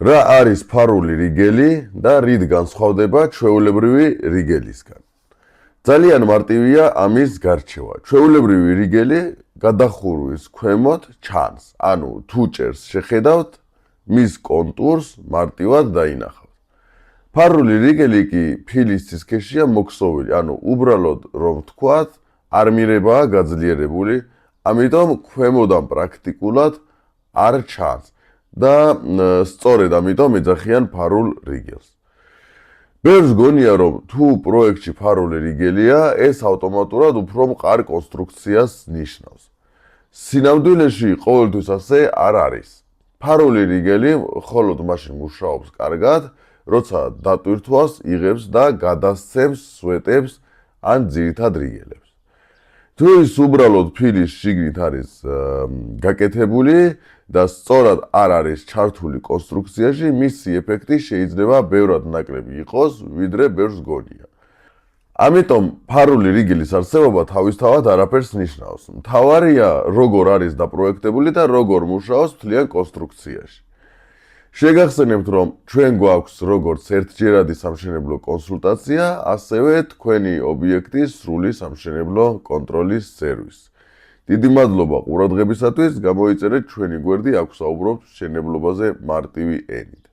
რა არის ფარული რიგელი და რით განსხვავდება ჩვეულებრივი რიგელისგან? ძალიან მარტივია ამის გარჩევა. ჩვეულებრივი რიგელი გადახურვის ქვემოთ ჩანს. ანუ თუ ჭერს შეხედავთ, მის კონტურს მარტივად დაინახავთ. ფარული რიგელი კი ფილის ცისქეშია მოქსოვილი, ანუ უბრალოდ რომ ვთქვათ, არმირებაა გაძლიერებული, ამიტომ ქვემოდან პრაქტიკულად არ ჩანს და სწორედ ამიტომ ეძახიან ფარულ რიგელს. ბევრს გონია, რომ თუ პროექტში ფარული რიგელია, ეს ავტომატურად უფრო მყარ კონსტრუქციას ნიშნავს. სინამდვილეში ყოველთვის ასე არ არის. ფარული რიგელი მხოლოდ მაშინ მუშაობს კარგად, როცა დატვირთვას იღებს და გადასცემს სვეტებს ან ძირითად რიგელებს. თუ ის უბრალოდ ფილის შიგნით არის გაკეთებული და სწორად არ არის ჩართული კონსტრუქციაში, მისი ეფექტი შეიძლება ბევრად ნაკლები იყოს, ვიდრე ბევრს გონია. ამიტომ ფარული რიგელის არსებობა თავისთავად არაფერს ნიშნავს. მთავარია, როგორ არის დაპროექტებული და როგორ მუშაობს მთლიან კონსტრუქციაში. შეგახსენებთ, რომ ჩვენ გვაქვს როგორც ერთჯერადი სამშენებლო კონსულტაცია, ასევე თქვენი ობიექტის სრული სამშენებლო კონტროლის სერვისი. დიდი მადლობა ყურადღებისათვის, გამოიწერეთ ჩვენი გვერდი, აქ ვსაუბრობთ მშენებლობაზე მარტივი ენით.